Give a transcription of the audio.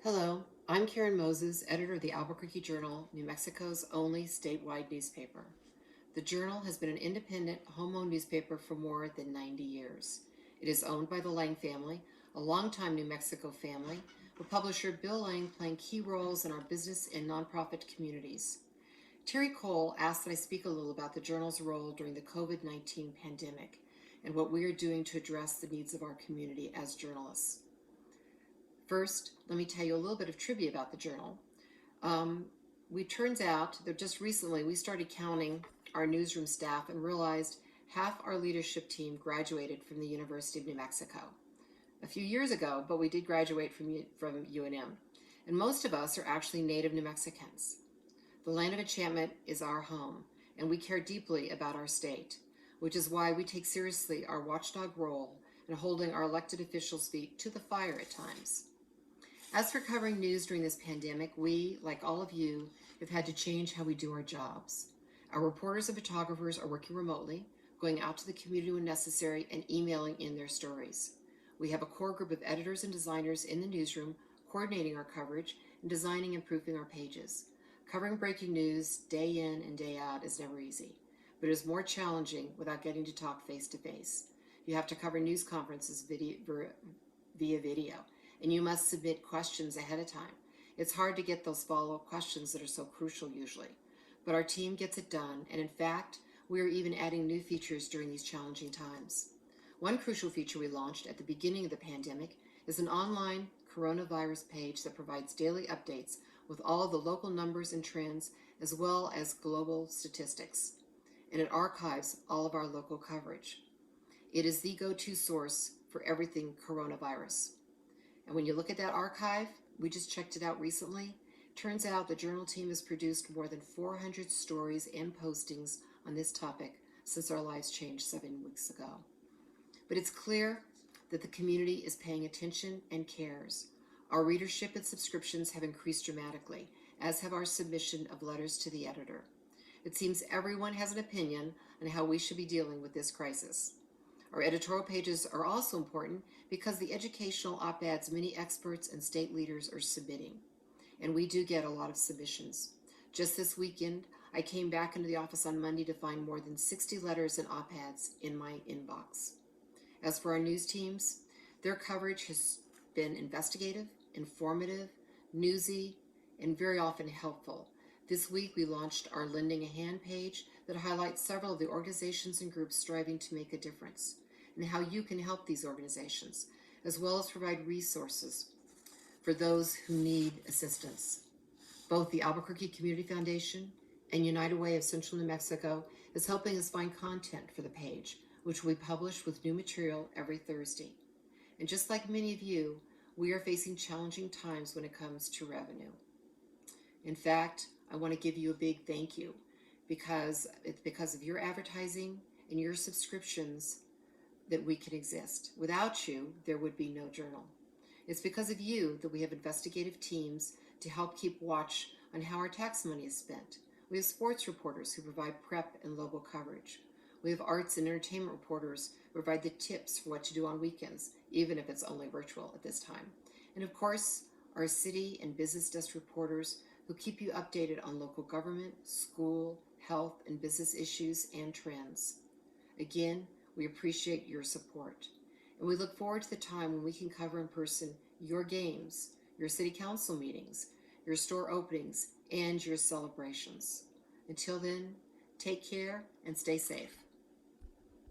Hello, I'm Karen Moses, editor of the Albuquerque Journal, New Mexico's only statewide newspaper. The Journal has been an independent, home-owned newspaper for more than 90 years. It is owned by the Lang family, a longtime New Mexico family, with publisher Bill Lang playing key roles in our business and nonprofit communities. Terry Cole asked that I speak a little about the Journal's role during the COVID-19 pandemic and what we are doing to address the needs of our community as journalists. First, let me tell you a little bit of trivia about the Journal. Turns out that just recently we started counting our newsroom staff and realized half our leadership team graduated from the University of New Mexico a few years ago, but we did graduate from UNM. And most of us are actually native New Mexicans. The land of enchantment is our home, and we care deeply about our state, which is why we take seriously our watchdog role in holding our elected officials' feet to the fire at times. As for covering news during this pandemic, we, like all of you, have had to change how we do our jobs. Our reporters and photographers are working remotely, going out to the community when necessary, and emailing in their stories. We have a core group of editors and designers in the newsroom coordinating our coverage and designing and proofing our pages. Covering breaking news day in and day out is never easy, but it is more challenging without getting to talk face-to-face. You have to cover news conferences via video, and you must submit questions ahead of time. It's hard to get those follow-up questions that are so crucial usually, but our team gets it done, and in fact, we are even adding new features during these challenging times. One crucial feature we launched at the beginning of the pandemic is an online coronavirus page that provides daily updates with all of the local numbers and trends as well as global statistics, and it archives all of our local coverage. It is the go-to source for everything coronavirus. And when you look at that archive, we just checked it out recently, turns out the Journal team has produced more than 400 stories and postings on this topic since our lives changed 7 weeks ago. But it's clear that the community is paying attention and cares. Our readership and subscriptions have increased dramatically, as have our submission of letters to the editor. It seems everyone has an opinion on how we should be dealing with this crisis. Our editorial pages are also important because the educational op-eds many experts and state leaders are submitting. And we do get a lot of submissions. Just this weekend, I came back into the office on Monday to find more than 60 letters and op-eds in my inbox. As for our news teams, their coverage has been investigative, informative, newsy, and very often helpful. This week, we launched our Lending a Hand page that highlights several of the organizations and groups striving to make a difference, and how you can help these organizations, as well as provide resources for those who need assistance. Both the Albuquerque Community Foundation and United Way of Central New Mexico is helping us find content for the page, which we publish with new material every Thursday. And just like many of you, we are facing challenging times when it comes to revenue. In fact, I want to give you a big thank you because it's because of your advertising and your subscriptions that we can exist. Without you, there would be no Journal. It's because of you that we have investigative teams to help keep watch on how our tax money is spent. We have sports reporters who provide prep and local coverage. We have arts and entertainment reporters who provide the tips for what to do on weekends, even if it's only virtual at this time. And of course, our city and business desk reporters who keep you updated on local government, school, health, and business issues and trends. Again, we appreciate your support, and we look forward to the time when we can cover in person your games, your city council meetings, your store openings, and your celebrations. Until then, take care and stay safe.